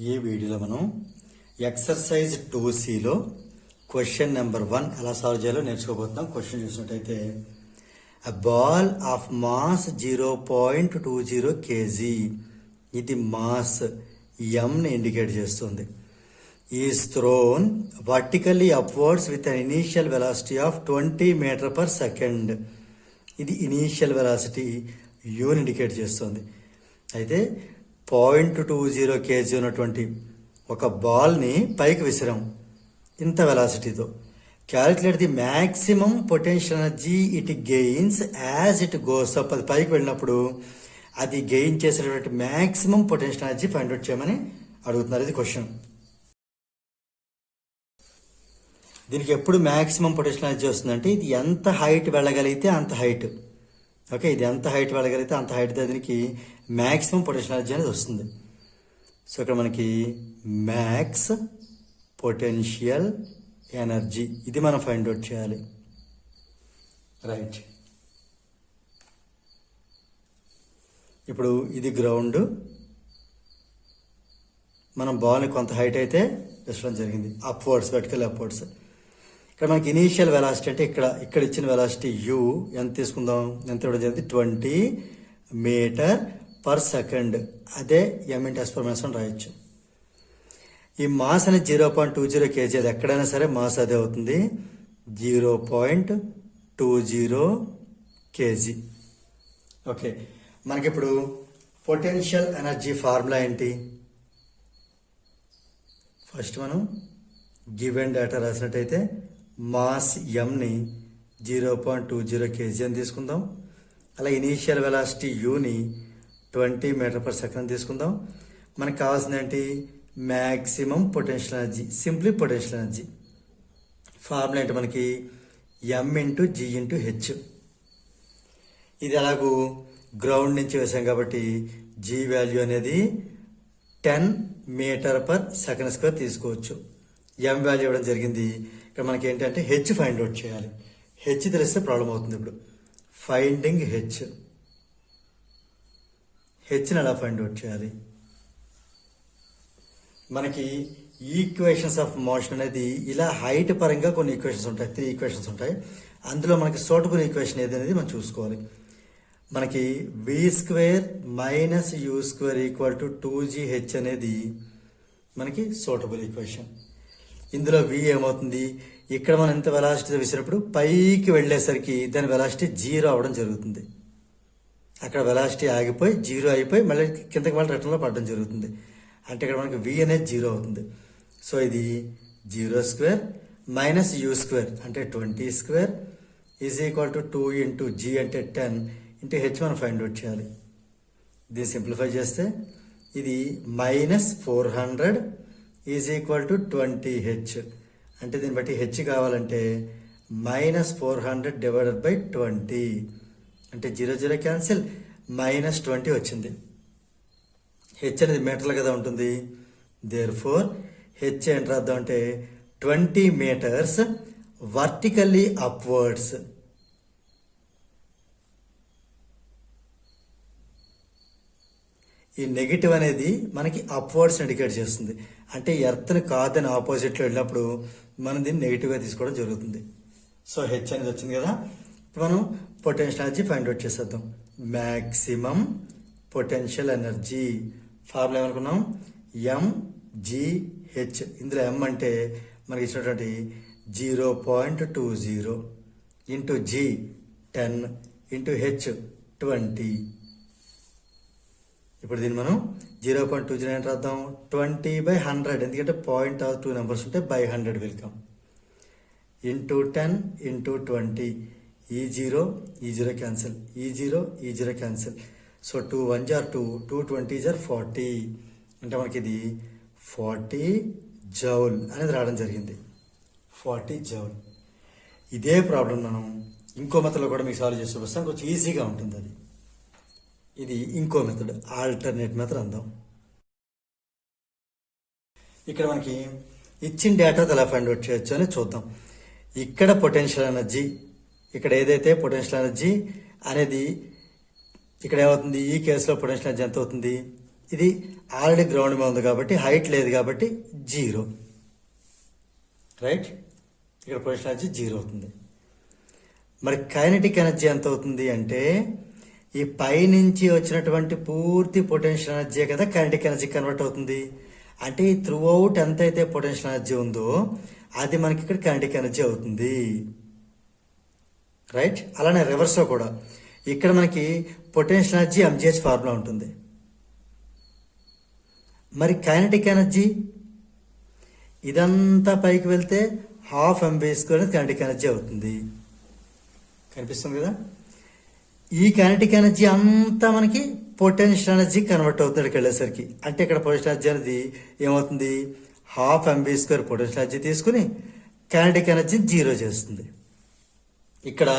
ఈ వీడియోలో మనం ఎక్సర్సైజ్ 2Cలో క్వశ్చన్ నెంబర్ 1 ఎలా సాల్వ్ చేయాలో నేర్చుకోబోతున్నాం. క్వశ్చన్ చూసినట్టయితే a ball of mass 0.20 kg, ఇది మాస్ m ని ఇండికేట్ చేస్తుంది, is thrown vertically upwards with an initial velocity of 20 metre per second. ఇది ఇనీషియల్ వెలాసిటీ యూని ఇండికేట్ చేస్తుంది. అయితే 0.20 kg ఉన్నటువంటి ఒక బాల్ని పైకి విసిరాం ఇంత వెలాసిటీతో. Calculate the maximum potential energy it gains as it goes up. అది పైకి వెళ్ళినప్పుడు అది గెయిన్ చేసేటటువంటి maximum potential energy find out చేయమని అడుగుతున్నారు. ఇది క్వశ్చన్. దీనికి ఎప్పుడు మ్యాక్సిమం పొటెన్షియల్ ఎనర్జీ వస్తుందంటే ఇది ఎంత హైట్ వెళ్ళగలిగితే అంత హైట్. ఓకే, ఇది ఎంత హైట్ వెళ్ళగలిగితే అంత హైట్ దీనికి మ్యాక్సిమం పొటెన్షియల్ ఎనర్జీ అనేది వస్తుంది. సో ఇక్కడ మనకి మ్యాక్స్ పొటెన్షియల్ ఎనర్జీ ఇది మనం ఫైండ్ అవుట్ చేయాలి. రైట్, ఇప్పుడు ఇది గ్రౌండ్, మనం బాల్ని కొంత హైట్ అయితే విసరడం జరిగింది, అప్వర్డ్స్, వెర్టికల్ అప్వర్డ్స్. ఇక్కడ మనకి ఇనీషియల్ వెలాసిటీ అంటే ఇక్కడ ఇచ్చిన వెలాసిటీ యూ ఎంత తీసుకుందాం, ఎంత ఇవ్వడం జరిగింది 20 మీటర్ పర్ సెకండ్. అదే m/s/1 రాయొచ్చు. ఈ మాస్ అనేది 0.20 kg, అది ఎక్కడైనా సరే మాస్ అదే అవుతుంది, 0.20 kg. ఓకే, మనకిప్పుడు పొటెన్షియల్ ఎనర్జీ ఫార్ములా ఏంటి? ఫస్ట్ మనం గివెన్ డేటా రాసినట్టయితే మాస్ ఎంని 0.20 kg అని తీసుకుందాం. అలా ఇనీషియల్ వెలాసిటీ యూని 20 మీటర్ పర్ సెకండ్ తీసుకుందాం. మనకు కావాల్సింది ఏంటి? Maximum potential energy, simply potential energy. Formula ఏంటి మనకి? m/g/h. ఇది ఎలాగూ గ్రౌండ్ నుంచి వేసాం కాబట్టి g వాల్యూ అనేది 10 మీటర్ పర్ సెకండ్ స్క్వేర్ తీసుకోవచ్చు. m వాల్యూ ఇవ్వడం జరిగింది. ఇక్కడ మనకి ఏంటంటే హెచ్ ఫైండ్ అవుట్ చేయాలి. హెచ్ తెలిస్తే ప్రాబ్లం అవుతుంది. ఇప్పుడు ఫైండింగ్ హెచ్ని ఎలా ఫైండ్ అవుట్ చేయాలి? మనకి ఈక్వేషన్స్ ఆఫ్ మోషన్ అనేది ఇలా హైట్ పరంగా కొన్ని ఈక్వేషన్స్ ఉంటాయి, 3 ఈక్వేషన్స్ ఉంటాయి. అందులో మనకి సూటబుల్ ఈక్వేషన్ ఏది అనేది మనం చూసుకోవాలి. మనకి v² - u² = 2gh అనేది మనకి సూటబుల్ ఈక్వేషన్. ఇందులో v ఏమవుతుంది? ఇక్కడ మనం ఎంత వెలాసిటీ విసినప్పుడు పైకి వెళ్ళేసరికి దాని వెలాసిటీ 0 అవ్వడం జరుగుతుంది. అక్కడ వెలాసిటీ ఆగిపోయి 0 అయిపోయి మళ్ళీ కిందకి మళ్ళీ రిటర్న్లో పడడం జరుగుతుంది. అంటే ఇక్కడ మనకి v అనేది 0 అవుతుంది. సో ఇది 0² - u² అంటే 20² = 2 × g అంటే 10 × h మనం ఫైండ్ అవుట్ చేయాలి. దీన్ని సింప్లిఫై చేస్తే ఇది -400 = 20h. అంటే దీన్ని బట్టి హెచ్ కావాలంటే -400 / 20 అంటే 0 క్యాన్సిల్, -20 వచ్చింది. హెచ్ అనేది మీటర్లు కదా ఉంటుంది. దేర్ఫోర్ హెచ్ ఏంటి రాద్దాం అంటే 20 మీటర్స్ వర్టికల్లీ అప్వర్డ్స్. ఈ నెగిటివ్ అనేది మనకి అప్వర్డ్స్ ఇండికేట్ చేస్తుంది. అంటే ఎర్త్ని కాదని ఆపోజిట్లో వెళ్ళినప్పుడు మనం దీన్ని నెగిటివ్గా తీసుకోవడం జరుగుతుంది. సో హెచ్ అనేది వచ్చింది కదా. ఇప్పుడు మనం పొటెన్షియల్ ఎనర్జీ ఫైండ్ అవుట్ చేసేద్దాం. మ్యాక్సిమం పొటెన్షియల్ ఎనర్జీ ఫార్ములా ఏమనుకున్నాం? mgh. ఇందులో m అంటే మనకి ఇచ్చినటువంటి 0.20 × g 10 × h 20. ఇప్పుడు దీన్ని మనం 0.20 అంటే రాద్దాం 20/100, ఎందుకంటే 0.2 నెంబర్స్ ఉంటే by 100 వెల్కమ్, × 10 × 20. ఈ 0 క్యాన్సిల్, ఈ 0 cancel. So 2 1s are 2, 2 20s are 40. అంటే మనకి ఇది 40 జౌల్ అనేది రావడం జరిగింది. 40 జౌల్. ఇదే ప్రాబ్లం మనం ఇంకో మెథడ్లో కూడా మీకు సాల్వ్ చేసి చూపిస్తాం, కొంచెం ఈజీగా ఉంటుంది అది. ఇది ఇంకో మెథడ్, ఆల్టర్నేట్ మెథడ్ అందాం. ఇక్కడ మనకి ఇచ్చిన డేటాతో ఎలా ఫైండ్ అవుట్ చేయొచ్చు అని చూద్దాం. ఇక్కడ పొటెన్షియల్ ఎనర్జీ, ఇక్కడ ఏదైతే పొటెన్షియల్ ఎనర్జీ అనేది ఇక్కడ ఏమవుతుంది? ఈ కేసులో పొటెన్షియల్ ఎనర్జీ ఎంత అవుతుంది? ఇది ఆల్రెడీ గ్రౌండ్ మీద ఉంది కాబట్టి హైట్ లేదు కాబట్టి 0, రైట్. ఇక్కడ పొటెన్షియల్ ఎనర్జీ 0 అవుతుంది. మరి కైనెటిక్ ఎనర్జీ ఎంత అవుతుంది అంటే ఈ పైనుంచి వచ్చినటువంటి పూర్తి పొటెన్షియల్ ఎనర్జీ కదా కైనెటిక్ ఎనర్జీ కన్వర్ట్ అవుతుంది. అంటే ఈ త్రూ అవుట్ ఎంత అయితే పొటెన్షియల్ ఎనర్జీ ఉందో అది మనకి ఇక్కడ కైనెటిక్ ఎనర్జీ అవుతుంది, రైట్. అలానే రివర్స్లో కూడా ఇక్కడ మనకి పొటెన్షియల్ ఎనర్జీ ఎంజిహెచ్ ఫార్ములా ఉంటుంది. మరి కైనెటిక్ ఎనర్జీ ఇదంతా పైకి వెళ్తే ½ mv² అనేది కైనెటిక్ ఎనర్జీ అవుతుంది. కనిపిస్తుంది కదా. ఈ కైనెటిక్ ఎనర్జీ అంతా మనకి పొటెన్షియల్ ఎనర్జీ కన్వర్ట్ అవుతుంది ఇక్కడికి వెళ్ళేసరికి. అంటే ఇక్కడ పొటెన్షియల్ ఎనర్జీ అనేది ఏమవుతుంది, ½ mv² పొటెన్షియల్ ఎనర్జీ తీసుకుని కైనెటిక్ ఎనర్జీ 0 చేస్తుంది. ఇక్కడ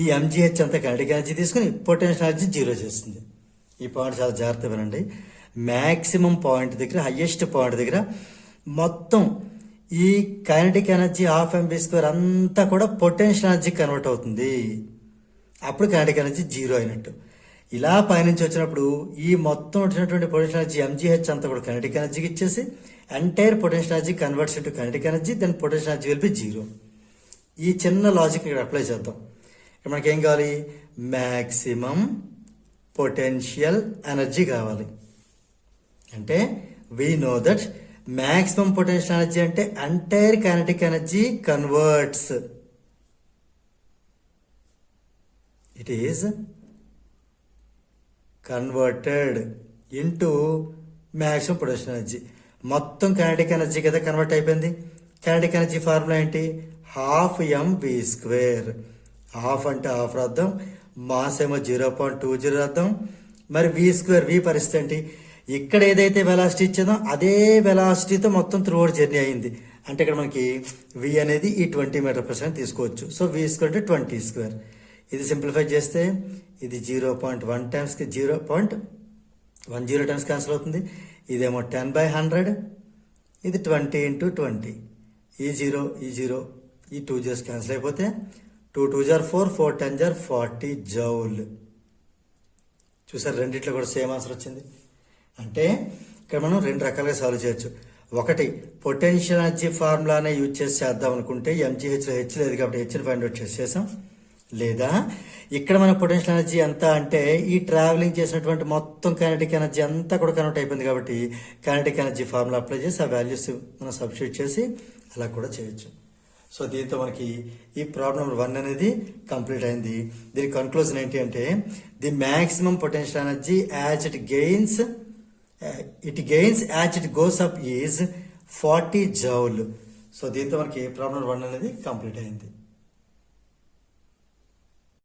ఈ ఎంజిహెచ్ అంతా కైనెటిక్ ఎనర్జీ తీసుకుని పొటెన్షియల్ ఎనర్జీ 0 చేస్తుంది. ఈ పాయింట్ చాలా జాగ్రత్తగా వినండి. మ్యాక్సిమం పాయింట్ దగ్గర, హయ్యెస్ట్ పాయింట్ దగ్గర మొత్తం ఈ కైనెటిక్ ఎనర్జీ ½ mv² అంతా కూడా పొటెన్షియల్ ఎనర్జీ కన్వర్ట్ అవుతుంది. అప్పుడు కైనెటిక్ ఎనర్జీ 0 అయినట్టు. ఇలా పైనుంచి వచ్చినప్పుడు ఈ మొత్తం వచ్చినటువంటి పొటెన్షియల్ ఎనర్జీ ఎంజిహెచ్ అంతా కూడా కైనెటిక్ ఎనర్జీకి ఇచ్చేసి entire potential energy converts into kinetic energy, then potential energy will be 0. ఈ చిన్న లాజిక్ ఇక్కడ అప్లై చేద్దాం. ఇక్కడ మనకి ఏం కావాలి, మ్యాక్సిమం పొటెన్షియల్ ఎనర్జీ కావాలి. అంటే we know that maximum potential energy అంటే entire kinetic energy converts, it is converted into maximum potential energy. మొత్తం కైనెటిక్ ఎనర్జీ కదా కన్వర్ట్ అయిపోయింది. కైనెటిక్ ఎనర్జీ ఫార్ములా ఏంటి, ½ mv². హాఫ్ అంటే హాఫ్ రాద్దాం, మాస్ ఏమో 0.20 రాద్దాం. మరి v², v పరిస్థితి ఏంటి, ఇక్కడ ఏదైతే వెలాసిటీ ఇచ్చేదో అదే వెలాసిటీతో మొత్తం త్రూ అవుట్ జర్నీ అయింది. అంటే ఇక్కడ మనకి v అనేది ఈ 20 m/s తీసుకోవచ్చు. సో v² అంటే 20². ఇది సింప్లిఫై చేస్తే ఇది 0.1 టైమ్స్కి 0.10 టైమ్స్ క్యాన్సిల్ అవుతుంది. ఇదేమో 10/100, ఇది 20 × 20. ఈ 0 ఈ 2 జీరోస్ క్యాన్సిల్ అయిపోతే 2 2 = 4, 4 10 = 40 జౌల్. చూసారు, రెండిట్లో కూడా సేమ్ ఆన్సర్ వచ్చింది. అంటే ఇక్కడ మనం 2 రకాలుగా సాల్వ్ చేయొచ్చు. ఒకటి, పొటెన్షియల్ ఎనర్జీ ఫార్ములానే యూజ్ చేసి చేద్దాం అనుకుంటే ఎంజిహెచ్లో హెచ్ లేదు కాబట్టి హెచ్ని ఫైండ్ అవుట్ చేసాం. లేదా ఇక్కడ మన పొటెన్షియల్ ఎనర్జీ ఎంత అంటే ఈ ట్రావెలింగ్ చేసినటువంటి మొత్తం కైనెటిక్ ఎనర్జీ అంతా కూడా కన్వర్ట్ అయిపోయింది కాబట్టి కైనెటిక్ ఎనర్జీ ఫార్ములా అప్లై చేసి ఆ వాల్యూస్ మనం సబ్స్టిట్యూట్ చేసి అలా కూడా చేయొచ్చు. సో దీంతో మనకి ఈ ప్రాబ్లం నెంబర్ 1 అనేది కంప్లీట్ అయింది. దీని కన్క్లూజన్ ఏంటి అంటే the maximum potential energy as it gains as it goes up is 40 joule. So దీంతో మనకి ప్రాబ్లం నెంబర్ 1 అనేది కంప్లీట్ అయింది.